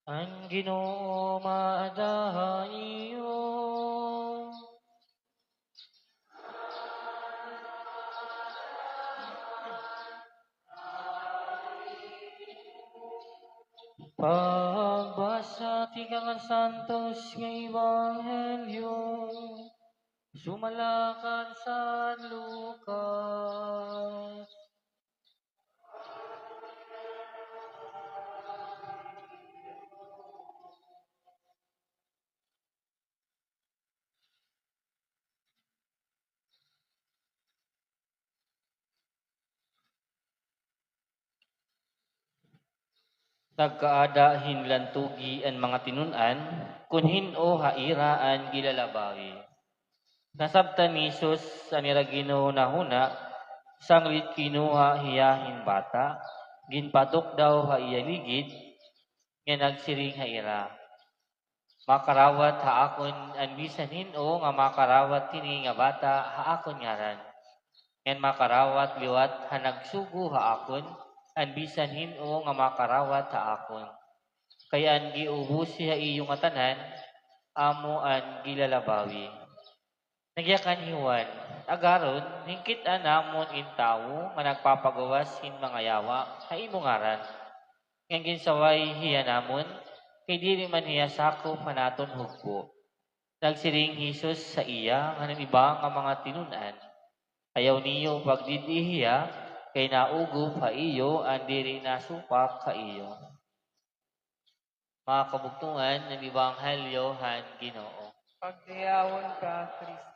Ang Ginoo maadahayo. Pagbasa ti Santos nga Ebanghelyo. Sumalakan sa Lucas. Nagkaada hinlantugi ang mga tinunan, kunhin o hairaan gilalabawi. Nasabtan ni Jesus sa niragino na huna, sanglit kinuha hiyahin bata, ginpatok daw haiyaligid, nga nagsiring haira. Makarawat haakon ang bisan hino nga makarawat kini nga bata haakon ngaran. Ngan makarawat liwat hanagsugo haakon ang bisan hino nga makarawat haakon. Kaya ang giubos siya iyong atanan, amo ang gilalabawi. Nagyakan hiwan, agaron, hingkit anamon in tao, nga nagpapagawas hin mga yawa, sa imong ngaran. Ngang ginsaway hiya namon, kay dili man hiya sakop manaton hugpo. Nagsiring Jesus sa iya, nga iba nga mga tinunan. Ayaw niyo pagdidihiya, kay naugo pa iyo, ang diri nasupak ka iyo. Mga kabugtungan ng Ebanghelyo han Ginoo. Pagdiyawon ka, Kristo.